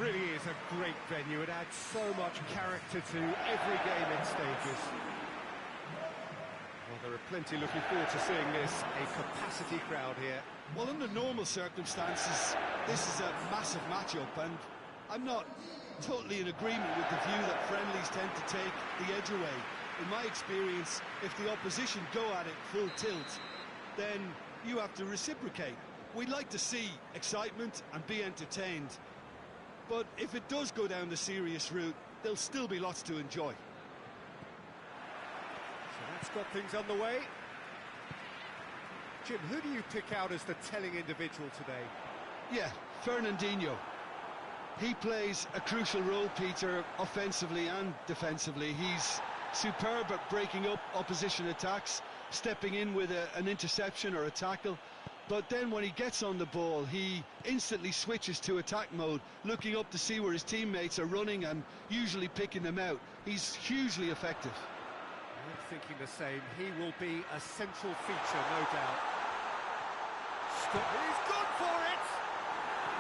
Really is a great venue. It adds so much character to every game it stages. Well, there are plenty looking forward to seeing this. A capacity crowd here. Well, under normal circumstances, this is a massive matchup, and I'm not totally in agreement with the view that friendlies tend to take the edge away. In my experience, if the opposition go at it full tilt, then you have to reciprocate. We'd like to see excitement and be entertained. But if it does go down the serious route, there'll still be lots to enjoy. So that's got things underway. Jim, who do you pick out as the telling individual today? Yeah, Fernandinho. He plays a crucial role, Peter, offensively and defensively. He's superb at breaking up opposition attacks, stepping in with an interception or a tackle. But then when he gets on the ball, he instantly switches to attack mode, looking up to see where his teammates are running and usually picking them out. He's hugely effective. I'm thinking the same. He will be a central feature, no doubt. He's gone for it!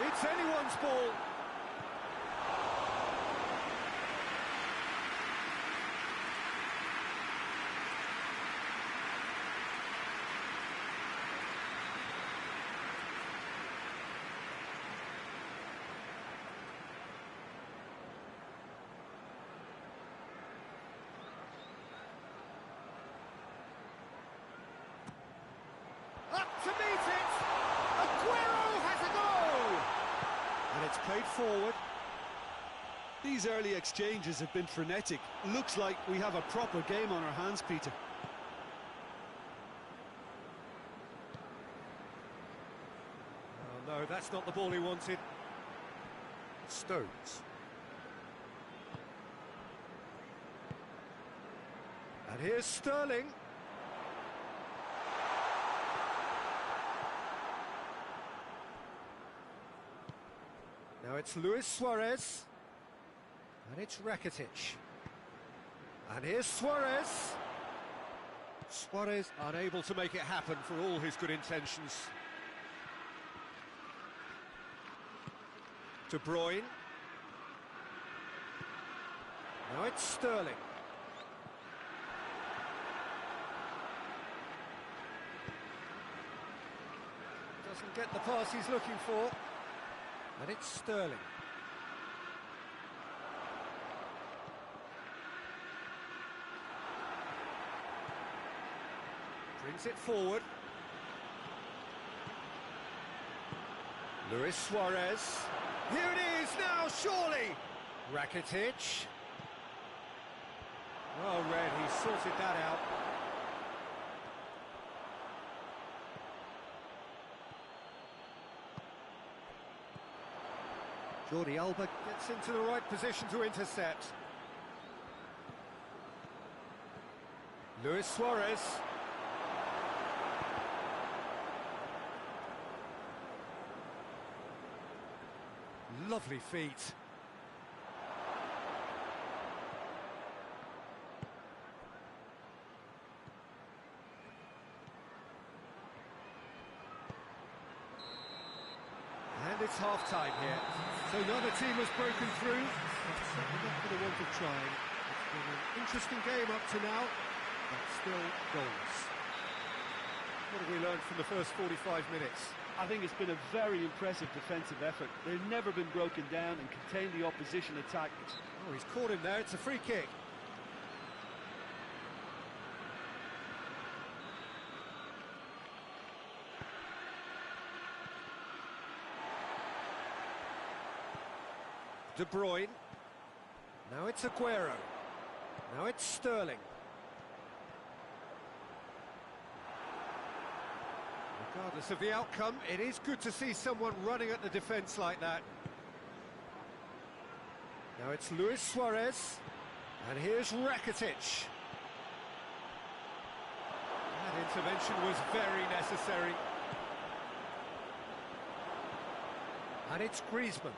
It's anyone's ball. To meet it, Aguero has a goal! And it's played forward. These early exchanges have been frenetic. Looks like we have a proper game on our hands, Peter. Oh no, that's not the ball he wanted. Stones. And here's Sterling. Now it's Luis Suarez, and it's Rakitic. And here's Suarez. Suarez unable to make it happen for all his good intentions. De Bruyne. Now it's Sterling. Doesn't get the pass he's looking for. And it's Sterling. Brings it forward. Luis Suarez. Here it is now, surely! Rakitic. Well read, he sorted that out. Jordi Alba gets into the right position to intercept. Luis Suarez. Lovely feet. And it's half-time here. So neither team has broken through, but certainly not for the want of trying. It's been an interesting game up to now, but still goals. What have we learned from the first 45 minutes? I think it's been a very impressive defensive effort. They've never been broken down and contained the opposition attack. Oh, he's caught him there, it's a free kick. De Bruyne. Now it's Aguero. Now it's Sterling. Regardless of the outcome, it is good to see someone running at the defence like that. Now it's Luis Suarez. And here's Rakitic. That intervention was very necessary. And it's Griezmann.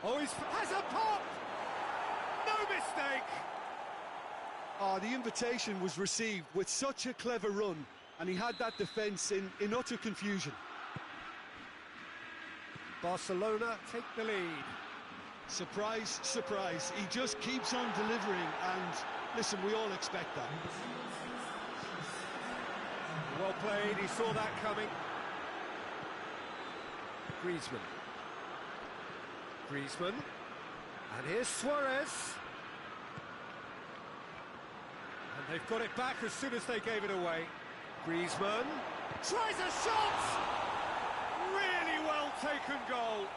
Oh, he has a pop! No mistake! The invitation was received with such a clever run, and he had that defence in utter confusion. Barcelona take the lead. Surprise, surprise. He just keeps on delivering, and listen, we all expect that. Well played, he saw that coming. Griezmann. Griezmann. And here's Suarez. And they've got it back as soon as they gave it away. Griezmann tries a shot! Really well taken goal.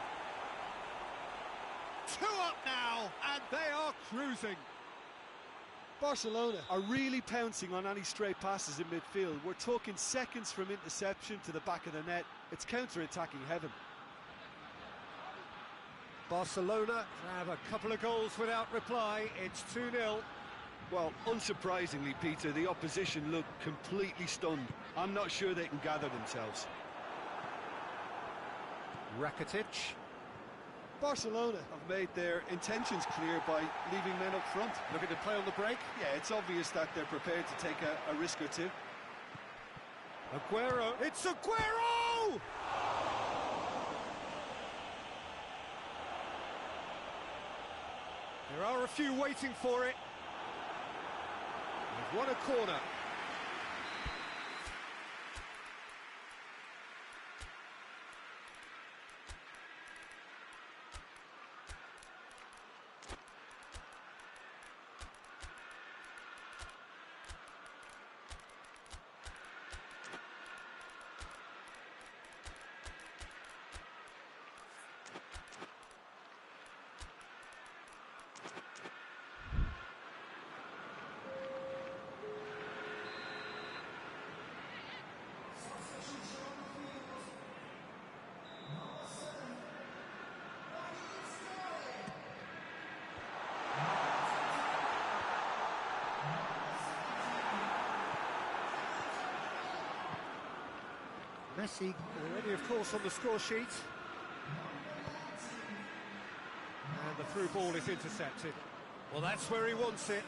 2 up now, and they are cruising. Barcelona are really pouncing on any stray passes in midfield. We're talking seconds from interception to the back of the net. It's counter-attacking heaven. Barcelona have a couple of goals without reply. It's 2-0. Well, unsurprisingly, Peter, the opposition look completely stunned. I'm not sure they can gather themselves. Rakitic. Barcelona have made their intentions clear by leaving men up front. Looking to play on the break. Yeah, it's obvious that they're prepared to take a risk or two. Aguero. It's Aguero! There are a few waiting for it. They've won a corner. Messi already, of course, on the score sheet. And the through ball is intercepted. Well, that's where he wants it.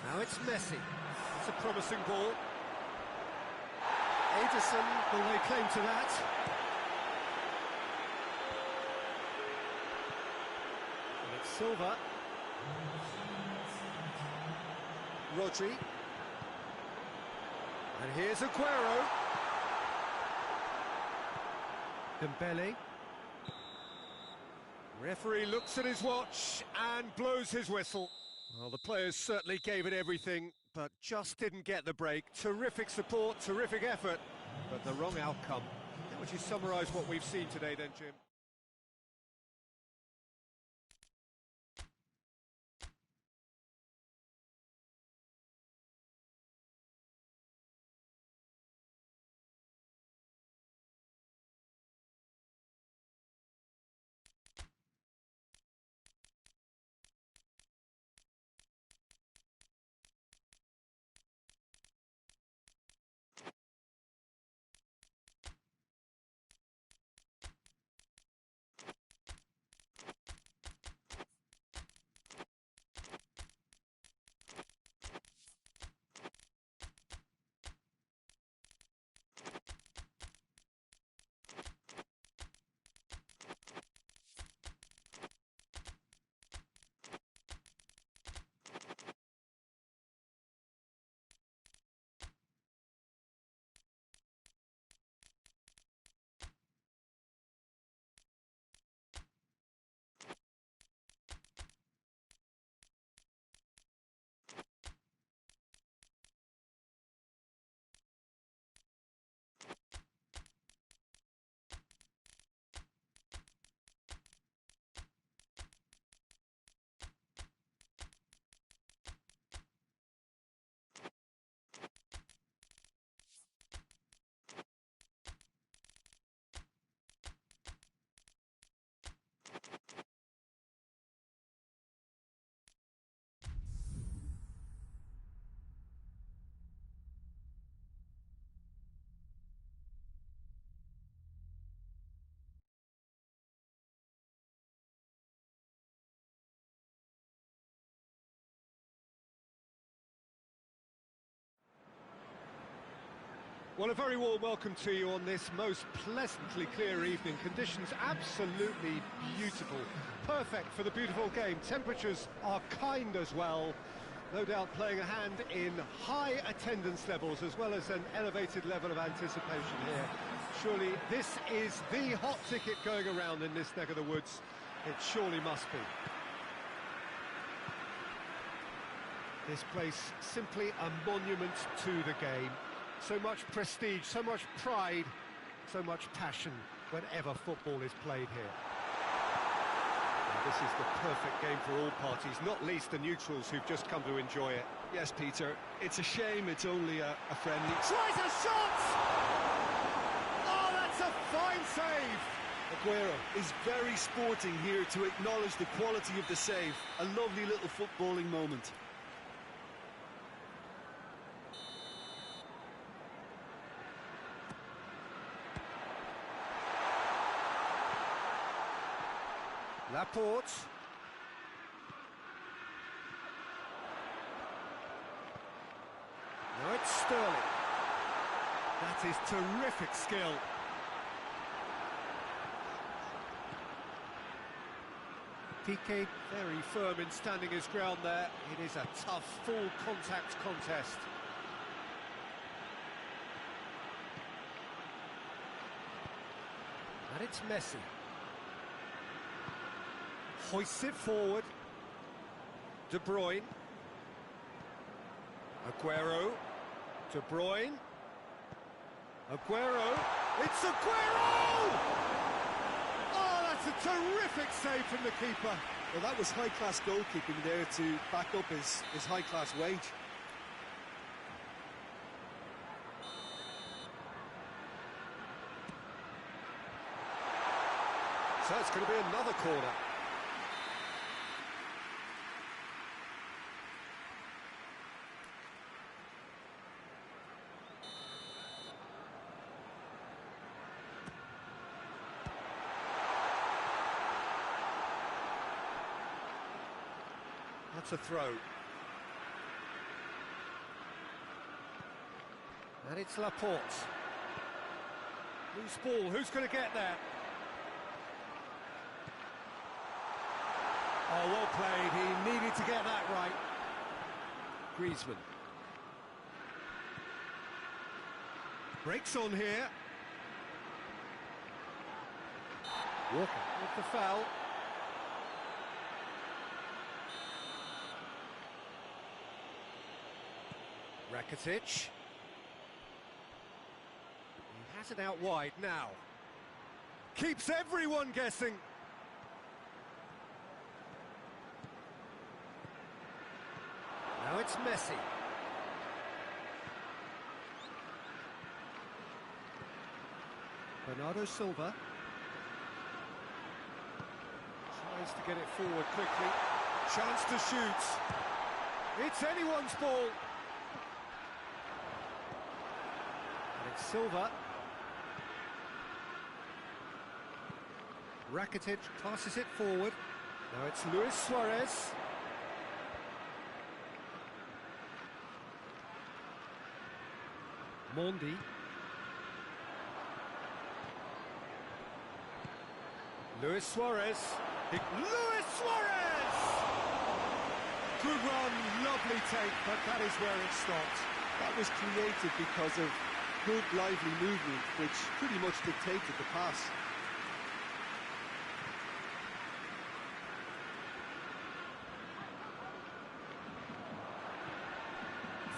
Now it's Messi. It's a promising ball. Ederson, will they claim to that? And it's Silva. Rodri. And here's Aguero. Dembele. Referee looks at his watch and blows his whistle. Well, the players certainly gave it everything, but just didn't get the break. Terrific support, terrific effort, but the wrong outcome. How would you summarise what we've seen today then, Jim? Well, a very warm welcome to you on this most pleasantly clear evening. Conditions absolutely beautiful. Perfect for the beautiful game. Temperatures are kind as well. No doubt playing a hand in high attendance levels as well as an elevated level of anticipation here. Surely this is the hot ticket going around in this neck of the woods. It surely must be. This place simply a monument to the game. So much prestige, so much pride, so much passion whenever football is played here. Now, this is the perfect game for all parties, not least the neutrals who've just come to enjoy it. Yes, Peter, it's a shame it's only a friendly. Tries a shot! Oh, that's a fine save! Aguero is very sporting here to acknowledge the quality of the save. A lovely little footballing moment. Laporte. Now it's Sterling. That is terrific skill. Piqué very firm in standing his ground there. It is a tough, full contact contest. And it's Messi. Hoists it forward. De Bruyne. Aguero. De Bruyne. Aguero. It's Aguero! Oh, that's a terrific save from the keeper. Well, that was high-class goalkeeping there to back up his high-class wage. So it's going to be another corner. That's a throw. And it's Laporte. Loose ball, who's going to get there? Oh, well played, he needed to get that right. Griezmann. Breaks on here. Walker with the foul. Rakitic. He has it out wide now. Keeps everyone guessing. Now it's Messi. Bernardo Silva. Tries to get it forward quickly. Chance to shoot. It's anyone's ball. It's Silva. Rakitic passes it forward. Now it's Luis Suarez. Mondi. Luis Suarez. Luis Suarez! Good run, lovely take, but that is where it stopped. That was created because of good, lively movement, which pretty much dictated the pass.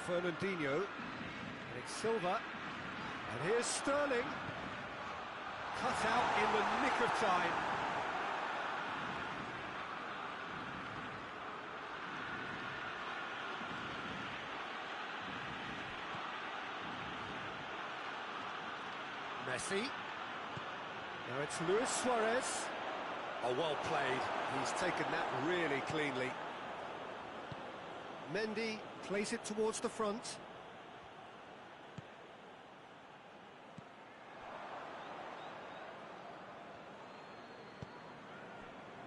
Fernandinho. And it's Silva. And here's Sterling. Cut out in the nick of time. Messi. Now it's Luis Suarez. Oh, well played. He's taken that really cleanly. Mendy plays it towards the front.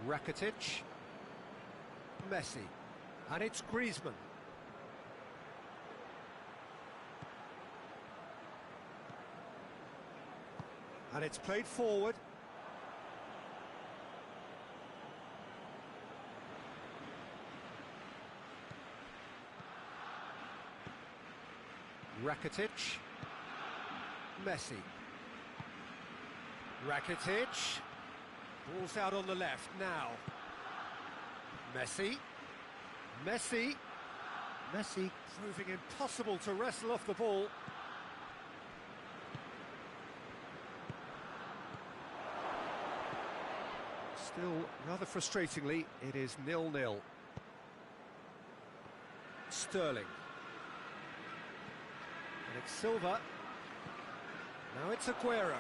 Rakitic. Messi. And it's Griezmann. And it's played forward. Rakitic. Messi. Rakitic. Ball's out on the left now. Messi. Messi. Messi proving impossible to wrestle off the ball. Still, rather frustratingly, it is 0-0. Sterling. And it's Silva. Now it's Aguero.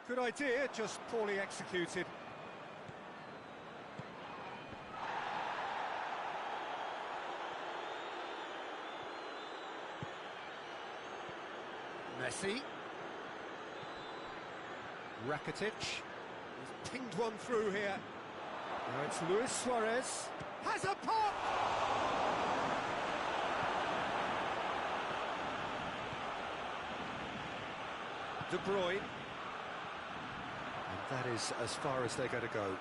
Good idea, just poorly executed. Messi. Rakitic. He's pinged one through here. Now it's Luis Suarez. Has a pop! De Bruyne. And that is as far as they're going to go.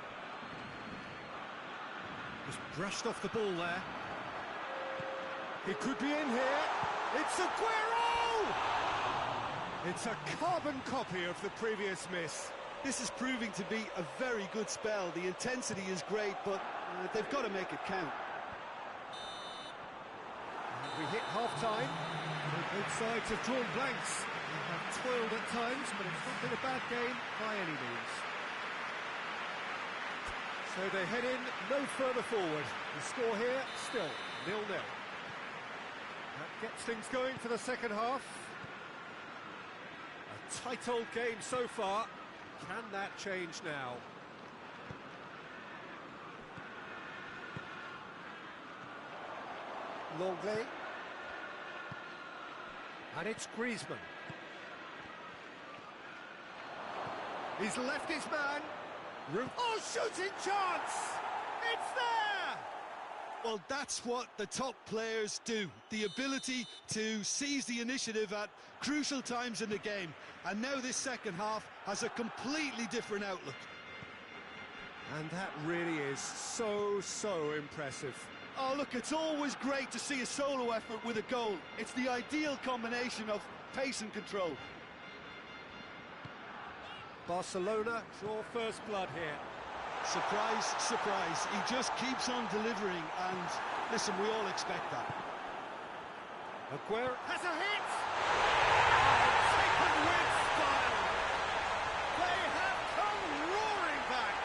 Just brushed off the ball there. He could be in here. It's Aguero! It's a carbon copy of the previous miss. This is proving to be a very good spell. The intensity is great, but they've got to make it count. And we hit half-time. Both sides have drawn blanks. They have toiled at times, but it's not been a bad game by any means. So they head in no further forward. The score here, still 0-0. That gets things going for the second half. A tight old game so far. Can that change now? Longley. And it's Griezmann. He's left his man. Oh, shooting chance! It's there! Well, that's what the top players do. The ability to seize the initiative at crucial times in the game. And now this second half has a completely different outlook. And that really is so impressive. Oh, look, it's always great to see a solo effort with a goal. It's the ideal combination of pace and control. Barcelona draw first blood here. Surprise, surprise. He just keeps on delivering, and listen, we all expect that. Aguero has a hit! Taken with style! They have come roaring back!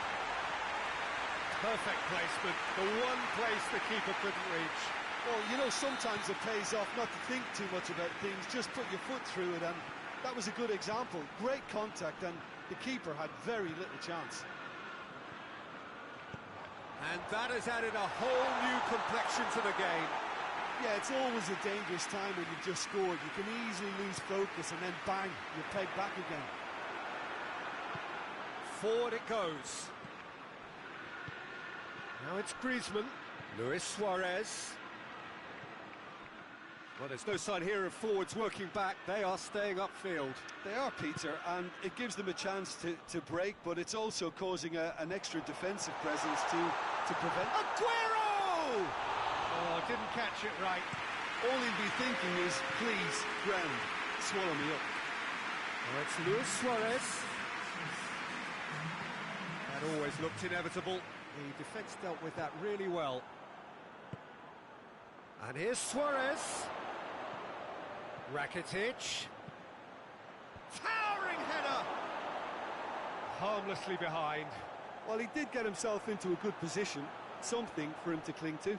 Perfect placement, the one place the keeper couldn't reach. Well, you know, sometimes it pays off not to think too much about things, just put your foot through it, and that was a good example. Great contact, and the keeper had very little chance. And that has added a whole new complexion to the game. Yeah, it's always a dangerous time when you've just scored. You can easily lose focus and then bang, you're pegged back again. Forward it goes. Now it's Griezmann. Luis Suarez. Well, there's no sign here of forwards working back. They are staying upfield. They are, Peter, and it gives them a chance to break, but it's also causing an extra defensive presence to prevent... Aguero! Oh, didn't catch it right. All he'd be thinking is, please, ground, swallow me up. Well, it's Luis Suarez. That always looked inevitable. The defence dealt with that really well. And here's Suarez. Rakitic. Towering header! Harmlessly behind. Well, he did get himself into a good position, something for him to cling to.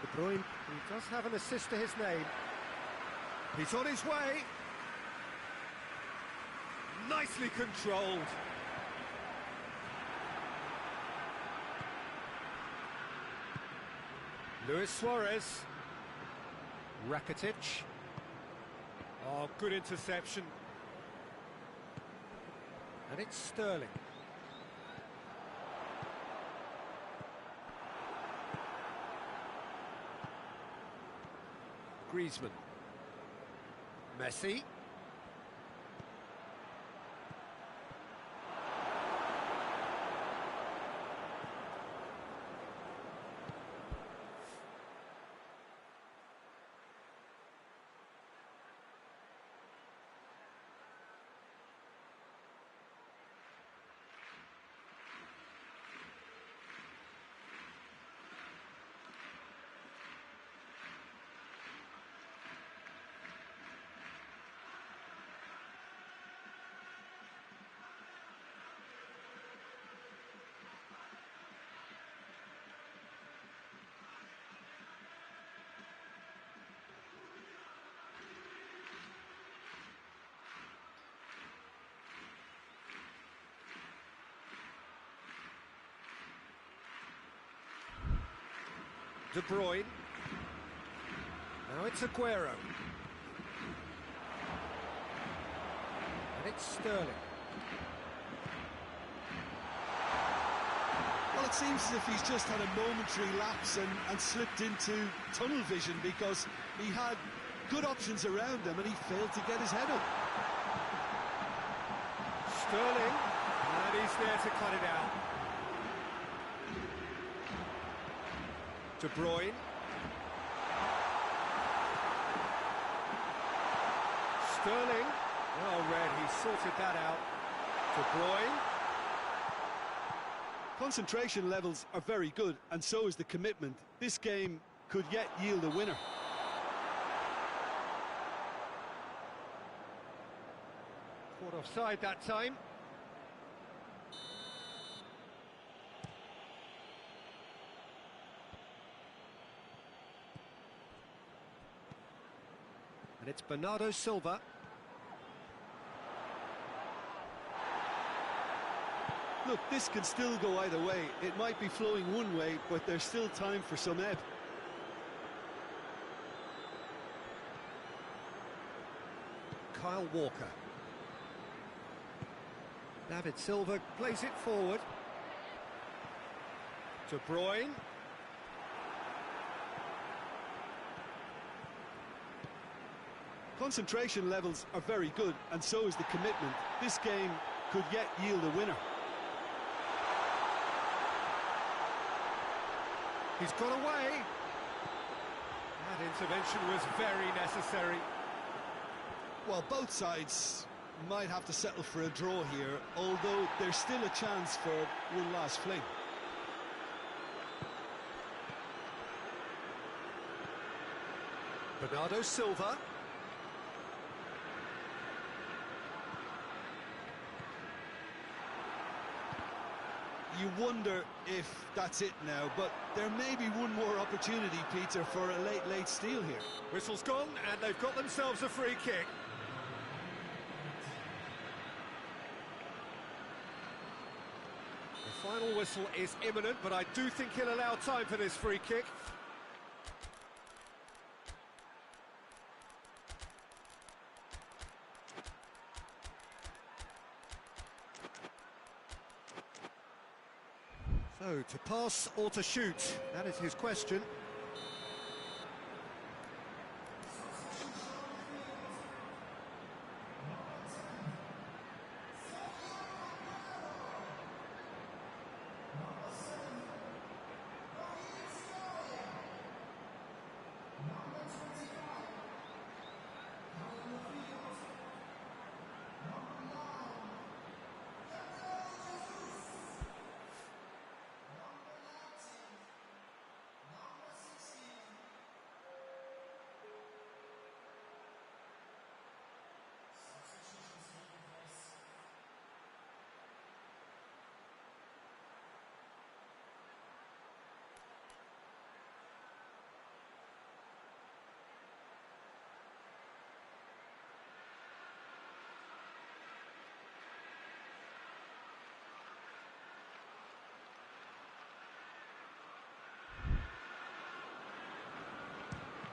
De Bruyne, he does have an assist to his name. He's on his way. Nicely controlled. Luis Suarez. Rakitic. Oh, good interception. And it's Sterling. Griezmann. Messi. De Bruyne. Now it's Aguero. And it's Sterling. Well, it seems as if he's just had a momentary lapse and slipped into tunnel vision, because he had good options around him and he failed to get his head up. Sterling. And he's there to cut it out. De Bruyne. Sterling. Well read, he sorted that out. De Bruyne. Concentration levels are very good, and so is the commitment. This game could yet yield a winner. Caught offside that time. And it's Bernardo Silva. Look, this can still go either way. It might be flowing one way, but there's still time for some ebb. Kyle Walker. David Silva plays it forward. De Bruyne. Concentration levels are very good, and so is the commitment. This game could yet yield a winner. He's got away. That intervention was very necessary. Well, both sides might have to settle for a draw here, although there's still a chance for one last fling. Bernardo Silva. You wonder if that's it now, but there may be one more opportunity, Peter, for a late steal here. Whistle's gone, and they've got themselves a free kick. The final whistle is imminent, but I do think he'll allow time for this free kick. So, to pass or to shoot? That is his question.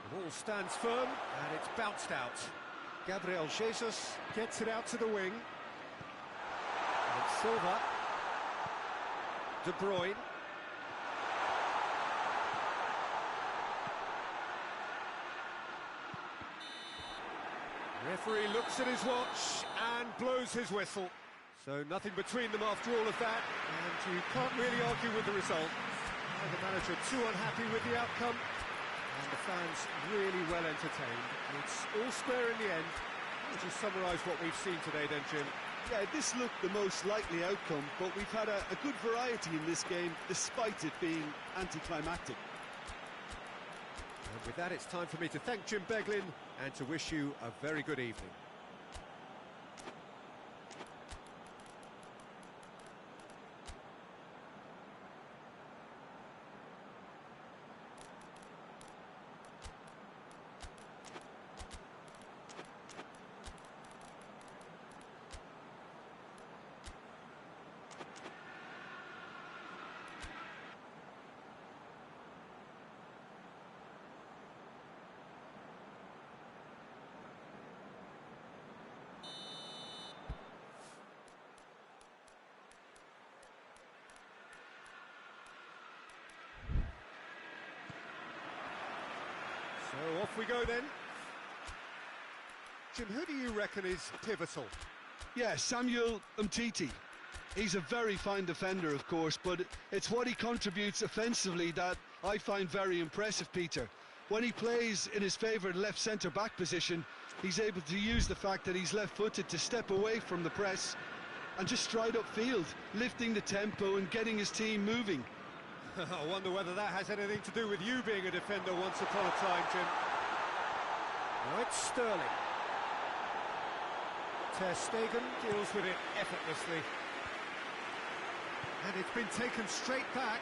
The ball stands firm, and it's bounced out. Gabriel Jesus gets it out to the wing. And it's Silva. De Bruyne. Referee looks at his watch and blows his whistle. So nothing between them after all of that, and you can't really argue with the result. The manager too unhappy with the outcome, and the fans really well entertained. It's all square in the end. Would you summarise what we've seen today then, Jim? Yeah, this looked the most likely outcome, but we've had a good variety in this game, despite it being anticlimactic. And with that, it's time for me to thank Jim Beglin and to wish you a very good evening. So off we go then. Jim, who do you reckon is pivotal? Yeah, Samuel Umtiti. He's a very fine defender, of course, but it's what he contributes offensively that I find very impressive, Peter. When he plays in his favourite left centre-back position, he's able to use the fact that he's left-footed to step away from the press and just stride upfield, lifting the tempo and getting his team moving. I wonder whether that has anything to do with you being a defender once upon a time, Jim. Now it's Sterling. Ter Stegen deals with it effortlessly. And it's been taken straight back.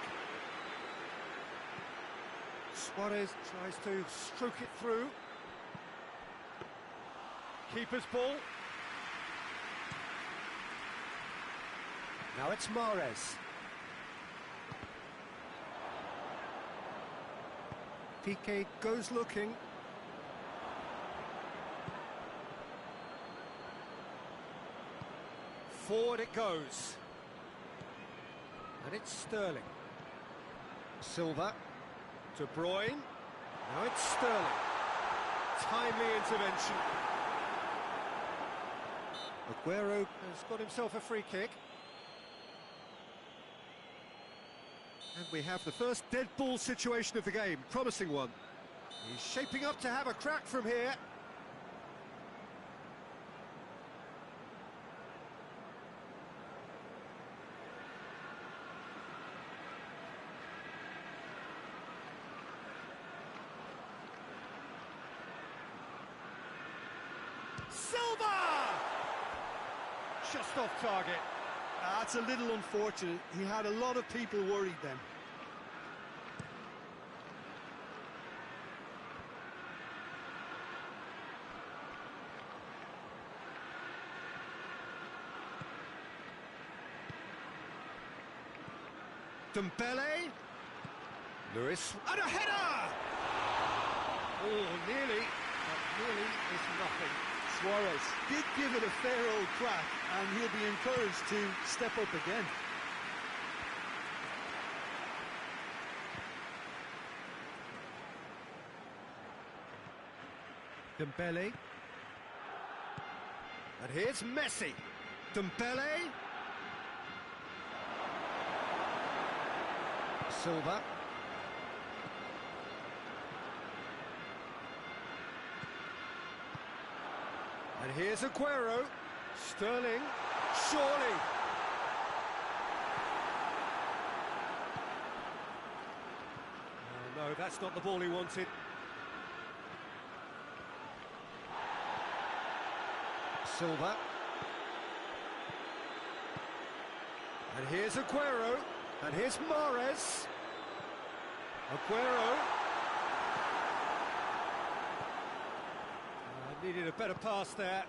Suarez tries to stroke it through. Keeper's ball. Now it's Mahrez. Piqué goes looking. Forward it goes. And it's Sterling. Silva. De Bruyne. Now it's Sterling. Timely intervention. Aguero has got himself a free kick. And we have the first dead ball situation of the game, promising one. He's shaping up to have a crack from here. Silva! Just off target. That's a little unfortunate. He had a lot of people worried then. Dembele. Lewis. And a header! Oh, nearly. But nearly is nothing. Suarez did give it a fair old crack, and he'll be encouraged to step up again. Dembele. And here's Messi. Dembele. Silva. And here's Aguero. Sterling. Surely. Oh, no, that's not the ball he wanted. Silva. And here's Aguero. And here's Mahrez. Aguero. Needed a better pass there.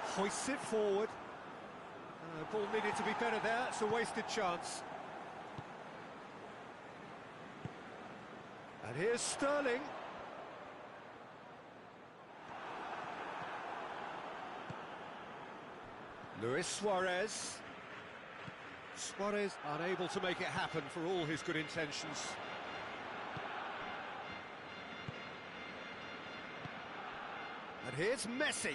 Hoists it forward. The ball needed to be better there. It's a wasted chance. And here's Sterling. Luis Suarez. Suarez unable to make it happen for all his good intentions. And here's Messi.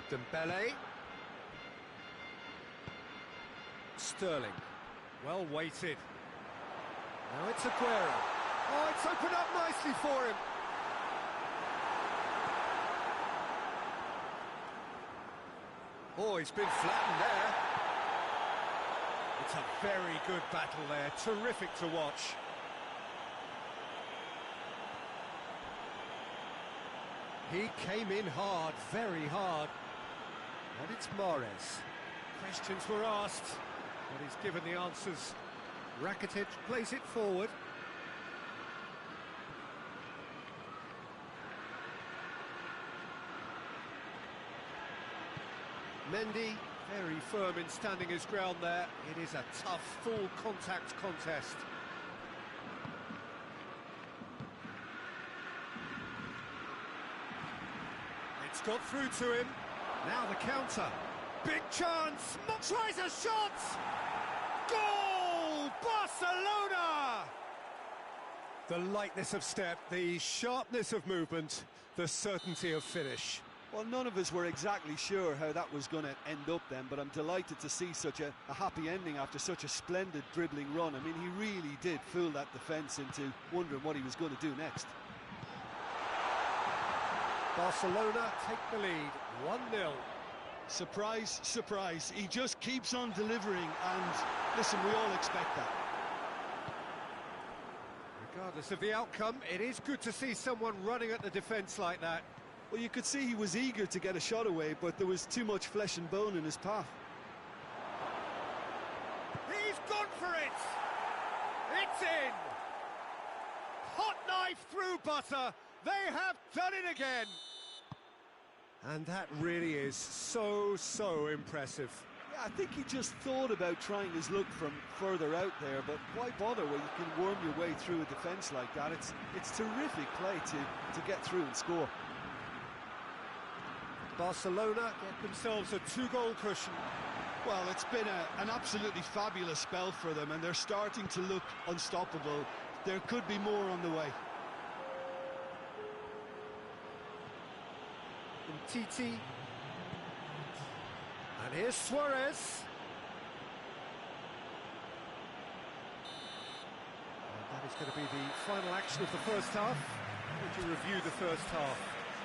Dembele. Sterling. Well weighted. Now it's Aguero. Oh, it's opened up nicely for him. Oh, he's been flattened there. It's a very good battle there. Terrific to watch. He came in hard, very hard. And it's Mahrez. Questions were asked, but he's given the answers. Rakitic plays it forward. Mendy, very firm in standing his ground there. It is a tough, full contact contest. It's got through to him. Now the counter. Big chance. Tries a shot. Goal! Barcelona! The lightness of step, the sharpness of movement, the certainty of finish. Well, none of us were exactly sure how that was going to end up then, but I'm delighted to see such a happy ending after such a splendid dribbling run. I mean, he really did fool that defence into wondering what he was going to do next. Barcelona take the lead, 1-0. Surprise, surprise. He just keeps on delivering, and listen, we all expect that. Regardless of the outcome, it is good to see someone running at the defence like that. Well, you could see he was eager to get a shot away, but there was too much flesh and bone in his path. He's gone for it! It's in! Hot knife through butter. They have done it again. And that really is so impressive. Yeah, I think he just thought about trying his luck from further out there, but why bother when you can worm your way through a defence like that? It's terrific play to get through and score. Barcelona get themselves a 2-goal cushion. Well, it's been an absolutely fabulous spell for them, and they're starting to look unstoppable. There could be more on the way. Titi. And here's Suarez. And that is going to be the final action of the first half. Would you review the first half?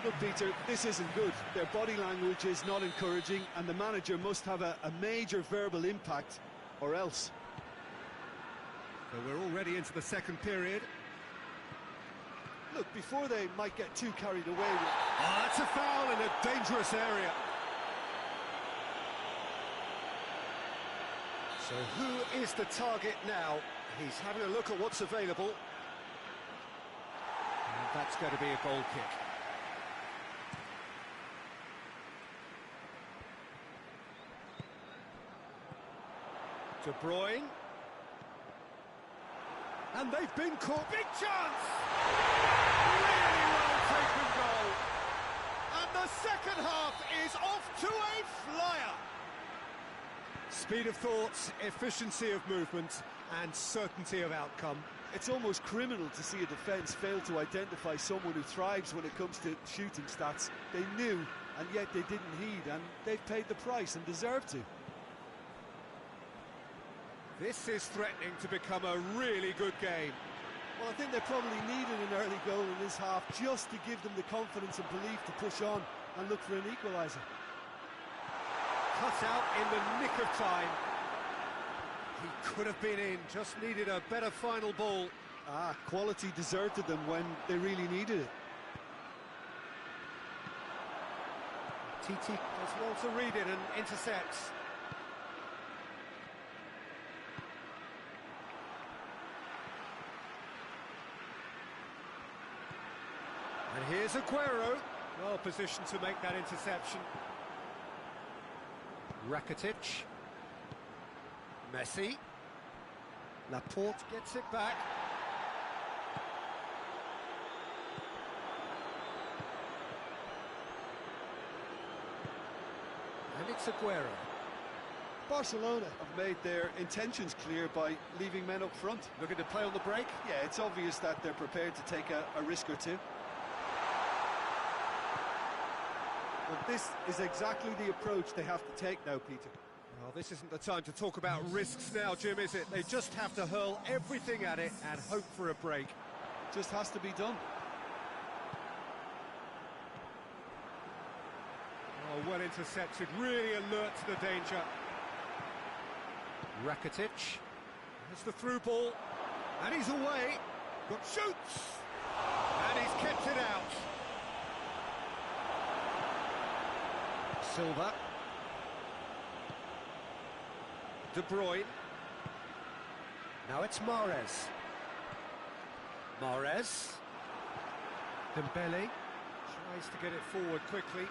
Look, Peter, this isn't good. Their body language is not encouraging, and the manager must have a major verbal impact, or else. So we're already into the second period. Look, before they might get too carried away with... Oh, that's a foul in a dangerous area. So who is the target now? He's having a look at what's available. And that's going to be a goal kick. De Bruyne. And they've been caught. Big chance! Really well taken goal. And the second half is off to a flyer. Speed of thought, efficiency of movement, and certainty of outcome. It's almost criminal to see a defence fail to identify someone who thrives when it comes to shooting stats. They knew, and yet they didn't heed, and they've paid the price and deserve to. This is threatening to become a really good game. Well, I think they probably needed an early goal in this half just to give them the confidence and belief to push on and look for an equaliser. Cut out in the nick of time. He could have been in, just needed a better final ball. Quality deserted them when they really needed it. Titi does well to read it and intercepts. And here's Aguero, well positioned to make that interception. Rakitic. Messi. Laporte gets it back. And it's Aguero. Barcelona have made their intentions clear by leaving men up front. Looking to play on the break. Yeah, it's obvious that they're prepared to take a risk or two. Well, this is exactly the approach they have to take now, Peter. Well, this isn't the time to talk about risks now, Jim, is it? They just have to hurl everything at it and hope for a break. Just has to be done. Oh, well intercepted, really alert to the danger. Rakitic. There's the through ball. And he's away. Got shoots. And he's kept it out. Silva. De Bruyne. Now it's Mahrez. Mahrez. Dembele tries to get it forward quickly.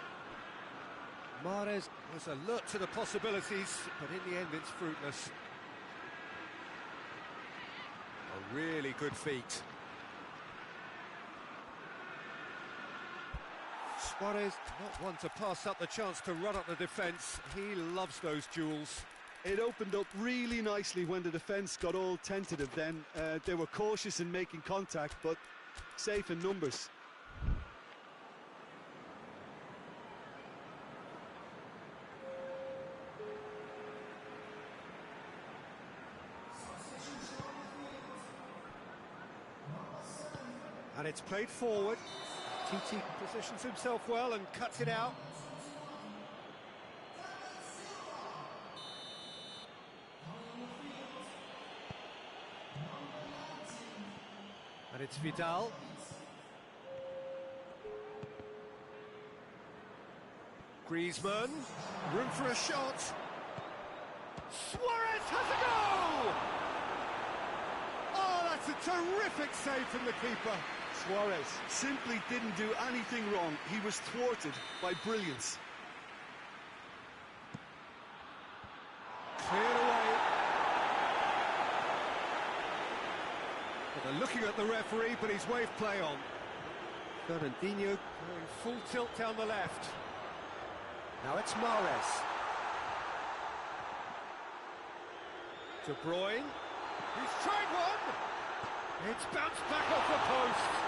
Mahrez was alert to the possibilities, but in the end it's fruitless. A really good feat. Suarez not one to pass up the chance to run up the defence. He loves those duels. It opened up really nicely when the defence got all tentative then. They were cautious in making contact, but safe in numbers. And it's played forward. Titi positions himself well and cuts it out. And it's Vidal. Griezmann, room for a shot. Suarez has a goal! Oh, that's a terrific save from the keeper. Suarez simply didn't do anything wrong. He was thwarted by brilliance. Cleared away. Well, they're looking at the referee, but he's waved play on. Fernandinho going full tilt down the left. Now it's Mahrez. De Bruyne. He's tried one. It's bounced back off the post.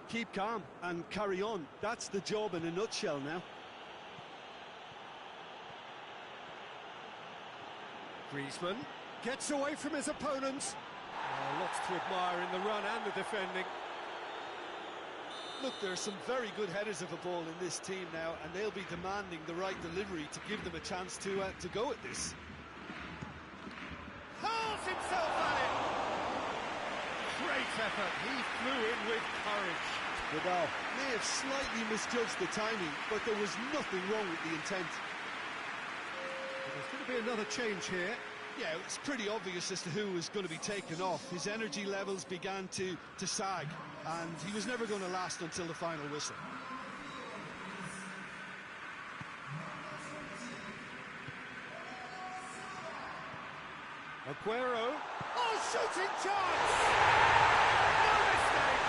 Keep calm and carry on. That's the job in a nutshell now. Griezmann gets away from his opponents. Lots to admire in the run and the defending. Look, there are some very good headers of a ball in this team now, and they'll be demanding the right delivery to give them a chance to go at this. Hurls himself at it. Great effort. He flew in with courage. Vidal may have slightly misjudged the timing, but there was nothing wrong with the intent. There's going to be another change here. Yeah, it's pretty obvious as to who was going to be taken off. His energy levels began to sag, and he was never going to last until the final whistle. Aguero. Oh, shooting chance! No mistake!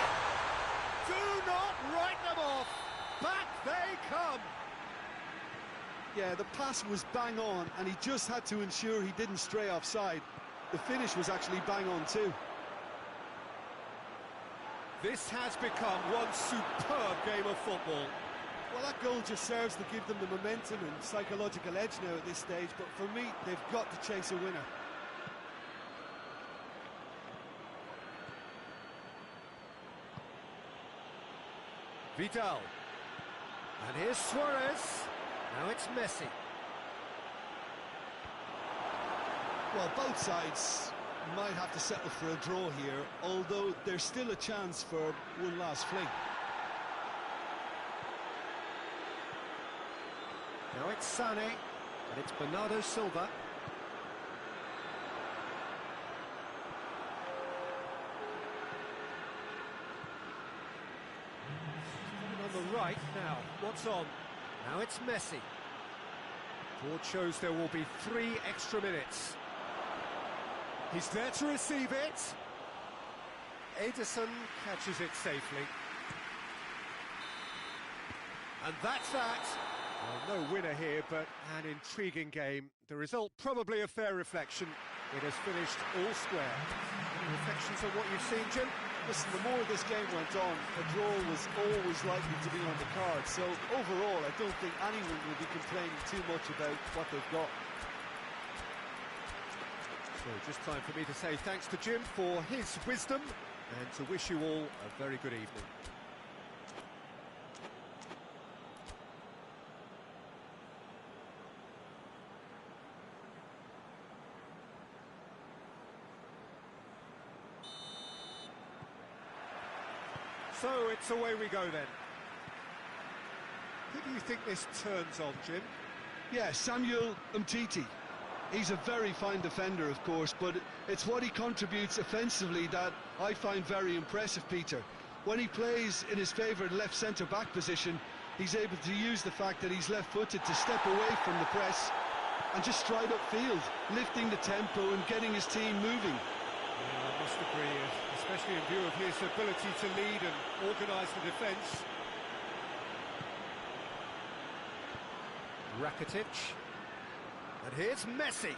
Do not write them off. Back they come. Yeah, the pass was bang on, and he just had to ensure he didn't stray offside. The finish was actually bang on too. This has become one superb game of football. Well, that goal just serves to give them the momentum and psychological edge now at this stage, but for me, they've got to chase a winner. Vidal. And here's Suarez. Now it's Messi. Well, both sides might have to settle for a draw here, although there's still a chance for one last fling. Now it's Sané, and it's Bernardo Silva. On the right now, what's on? Now it's Messi. Board shows there will be 3 extra minutes. He's there to receive it. Ederson catches it safely. And that's that. Well, no winner here, but an intriguing game. The result probably a fair reflection. It has finished all square. Any reflections on what you've seen, Jim? Listen, the more this game went on, a draw was always likely to be on the card. So overall, I don't think anyone will be complaining too much about what they've got. So just time for me to say thanks to Jim for his wisdom and to wish you all a very good evening. So it's away we go then. Who do you think this turns on, Jim? Yeah, Samuel Umtiti. He's a very fine defender, of course, but it's what he contributes offensively that I find very impressive, Peter. When he plays in his favourite left centre-back position, he's able to use the fact that he's left-footed to step away from the press and just stride upfield, lifting the tempo and getting his team moving. Yeah, I must agree, especially in view of his ability to lead and organise the defence. Rakitic. And here's Messi.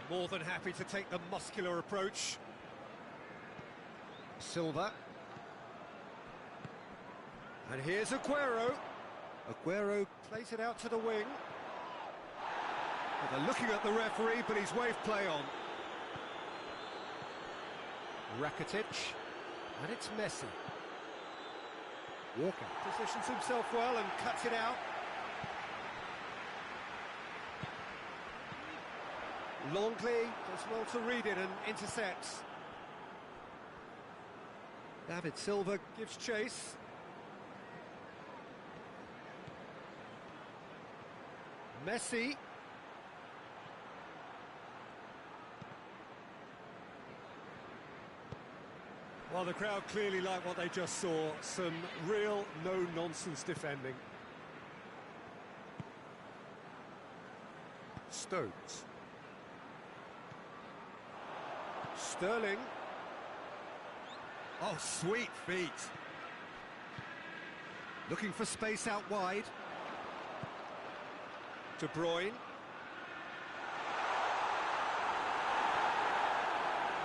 More than happy to take the muscular approach. Silva. And here's Aguero. Aguero plays it out to the wing. Well, they're looking at the referee, but he's waved play on. Rakitic. And it's Messi. Walker positions himself well and cuts it out. Longley does well to read it and intercepts. David Silva gives chase. Messi. Well, the crowd clearly like what they just saw. Some real no-nonsense defending. Stones. Sterling. Oh, sweet feet. Looking for space out wide. De Bruyne.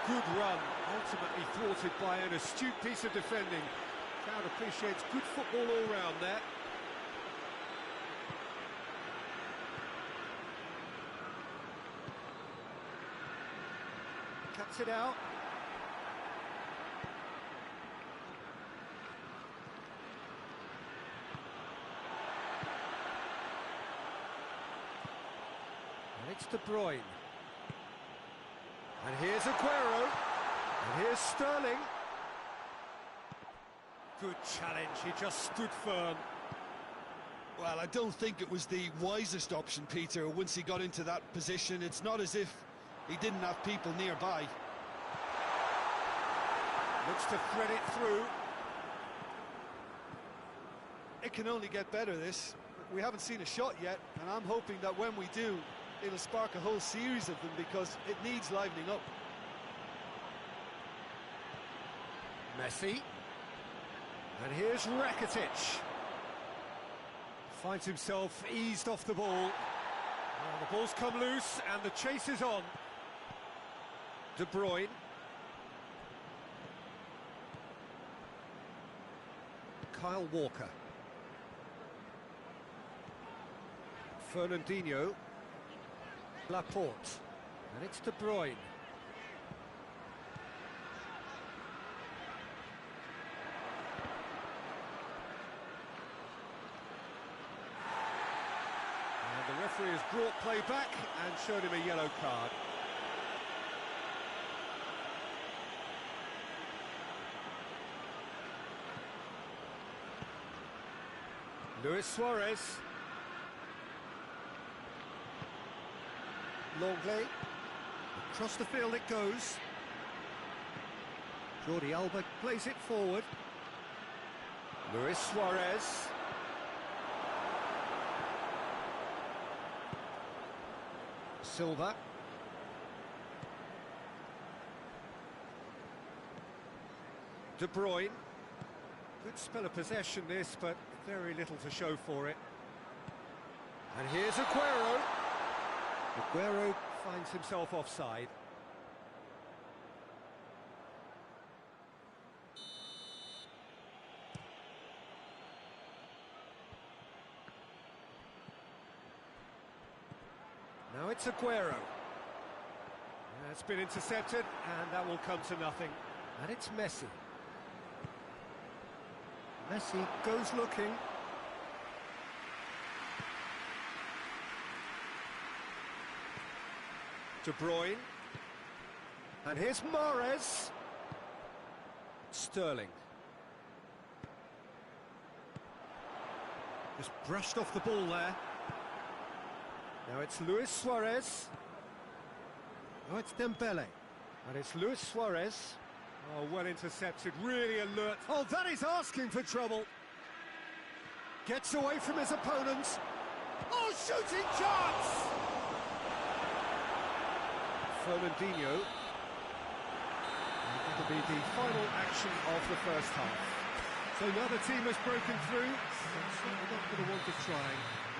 Good run, ultimately thwarted by an astute piece of defending. Crowd appreciates good football all round there. Cuts it out. And it's De Bruyne. And here's Aguero. And here's Sterling. Good challenge, he just stood firm. Well, I don't think it was the wisest option, Peter, once he got into that position. It's not as if he didn't have people nearby. Looks to thread it through. It can only get better, this. We haven't seen a shot yet, and I'm hoping that when we do, it'll spark a whole series of them because it needs livening up. Messi. And here's Rakitic. Finds himself eased off the ball. Well, the ball's come loose and the chase is on. De Bruyne. Kyle Walker. Fernandinho. Laporte. And it's De Bruyne. And the referee has brought play back and showed him a yellow card. Luis Suarez. Longley. Across the field it goes. Jordi Alba plays it forward. Luis Suarez. Silva. De Bruyne. Good spell of possession this, but very little to show for it. And here's Aguero. Aguero finds himself offside. Now it's Aguero. It's been intercepted, and that will come to nothing. And it's Messi. Messi goes looking. De Bruyne. And here's Mahrez. Sterling. Just brushed off the ball there. Now it's Luis Suarez. Oh, it's Dembele. And it's Luis Suarez. Oh, well intercepted, really alert. Oh, that is asking for trouble. Gets away from his opponents. Oh, shooting chance! Fernandinho. And that'll be the final action of the first half. So another team has broken through. But certainly not going to want to try.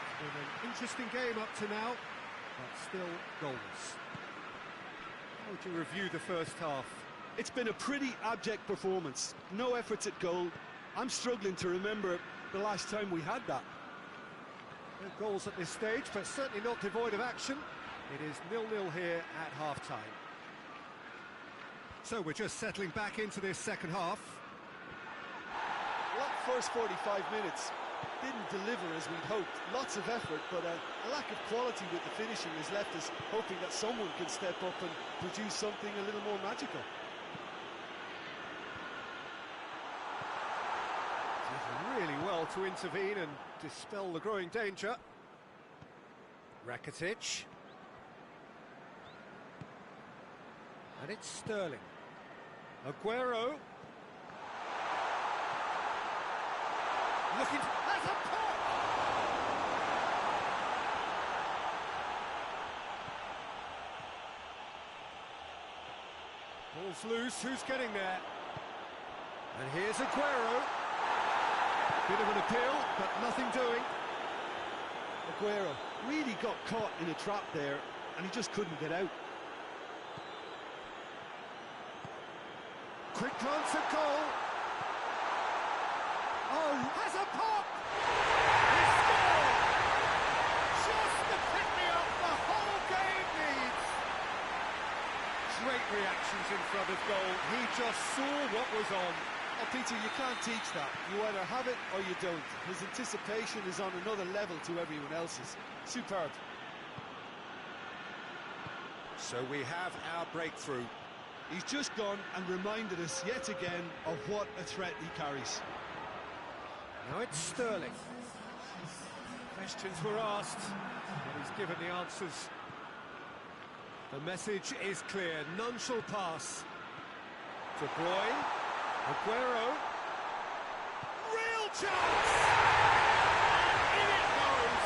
It's been an interesting game up to now, but still goals. How would you review the first half? It's been a pretty abject performance. No efforts at goal. I'm struggling to remember the last time we had that. No goals at this stage, but certainly not devoid of action. It is 0-0 here at half-time. So we're just settling back into this second half. Well, that first 45 minutes didn't deliver as we'd hoped. Lots of effort, but a lack of quality with the finishing has left us hoping that someone can step up and produce something a little more magical. Did really well to intervene and dispel the growing danger. Rakitic. And it's Sterling. Aguero. Looking as a pop! Ball's loose, who's getting there? And here's Aguero. Bit of an appeal, but nothing doing. Aguero really got caught in a trap there, and he just couldn't get out. Quick glance at goal. Oh, has a pop! He scored! Just the pick-me-up the whole game needs. Great reactions in front of goal. He just saw what was on. Oh, Peter, you can't teach that. You either have it or you don't. His anticipation is on another level to everyone else's. Superb. So we have our breakthrough. He's just gone and reminded us yet again of what a threat he carries. Now it's Sterling. Questions were asked, but he's given the answers. The message is clear. None shall pass. De Bruyne. Aguero. Real chance! And in it goes!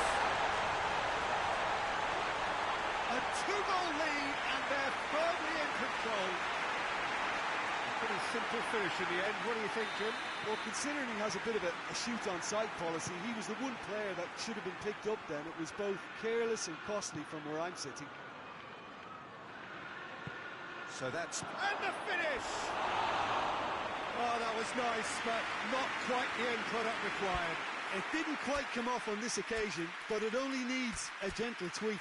A two-goal lead, and they're firmly in control. A pretty simple finish in the end. What do you think, Jim? Well, considering he has a bit of a shoot-on-sight policy, he was the one player that should have been picked up then. It was both careless and costly from where I'm sitting. So that's... And the finish! Oh, that was nice, but not quite the end product required. It didn't quite come off on this occasion, but it only needs a gentle tweak.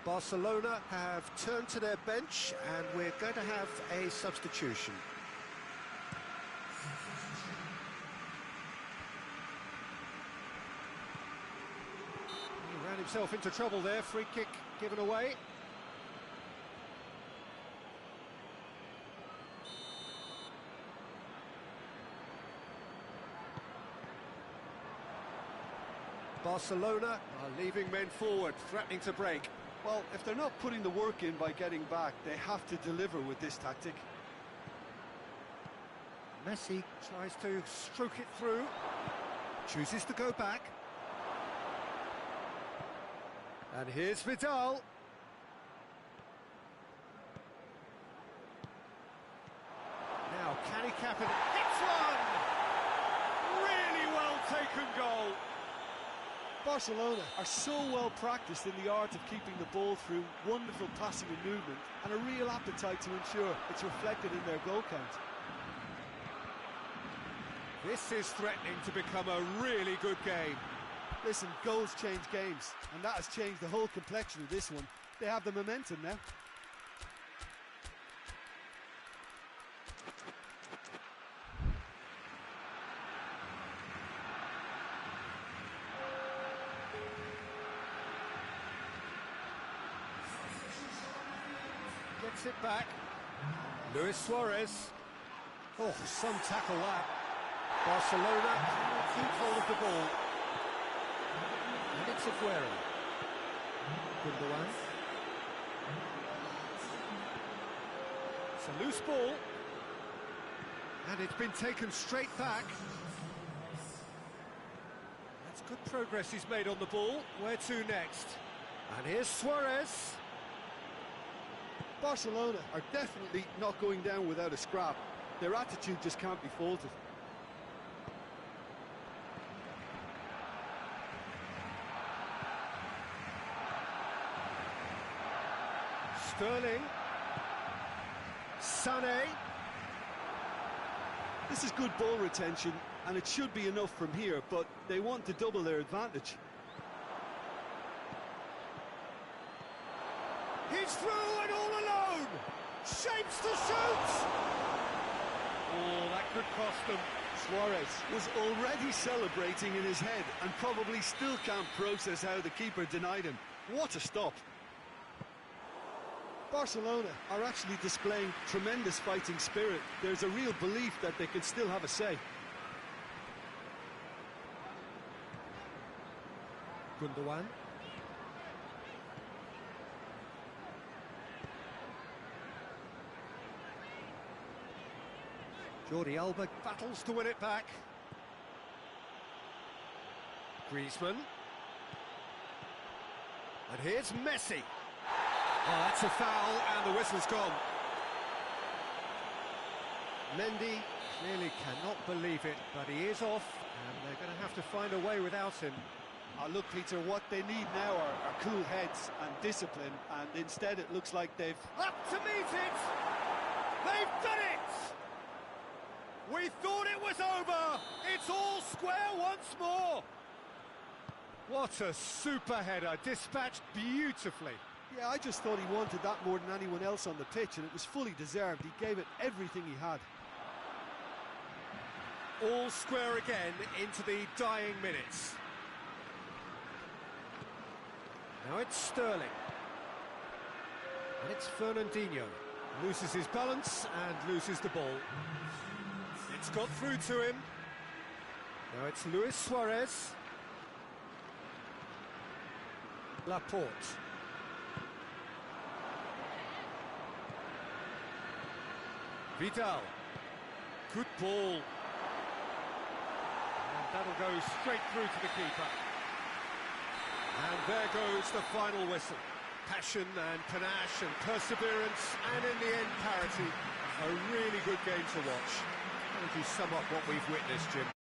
Barcelona have turned to their bench, and we're going to have a substitution. He ran himself into trouble there. Free kick given away. Barcelona are leaving men forward, threatening to break. Well, if they're not putting the work in by getting back, they have to deliver with this tactic. Messi tries to stroke it through, chooses to go back. And here's Vidal. Now, can he cap it? Hits one! Really well taken goal. Barcelona are so well practiced in the art of keeping the ball through wonderful passing and movement, and a real appetite to ensure it's reflected in their goal count. This is threatening to become a really good game. Listen, goals change games, and that has changed the whole complexion of this one. They have the momentum now. Gets it back. Luis Suarez. Oh, some tackle that. Barcelona keep hold of the ball. And it's Aguero. Gundogan. It's a loose ball. And it's been taken straight back. That's good progress he's made on the ball. Where to next? And here's Suarez. Barcelona are definitely not going down without a scrap. Their attitude just can't be faulted. Sterling. Sané. This is good ball retention, and it should be enough from here, but they want to double their advantage. He He's through and all alone! Shapes to shoot! Oh, that could cost them. Suarez was already celebrating in his head and probably still can't process how the keeper denied him. What a stop. Barcelona are actually displaying tremendous fighting spirit. There's a real belief that they can still have a say. Gundogan. Jordi Alba battles to win it back. Griezmann. And here's Messi. Oh, that's a foul, and the whistle's gone. Mendy clearly cannot believe it, but he is off, and they're going to have to find a way without him. Look, Peter, what they need now are cool heads and discipline, and instead it looks like they've... Up to meet it! They've done it! We thought it was over! It's all square once more! What a super header, dispatched beautifully. Yeah, I just thought he wanted that more than anyone else on the pitch, and it was fully deserved. He gave it everything he had. All square again into the dying minutes. Now it's Sterling. And it's Fernandinho. Loses his balance and loses the ball. It's got through to him. Now it's Luis Suarez. Laporte. Vidal. Good ball. And that'll go straight through to the keeper. And there goes the final whistle. Passion and panache and perseverance, and in the end parity. A really good game to watch. How would you sum up what we've witnessed, Jim?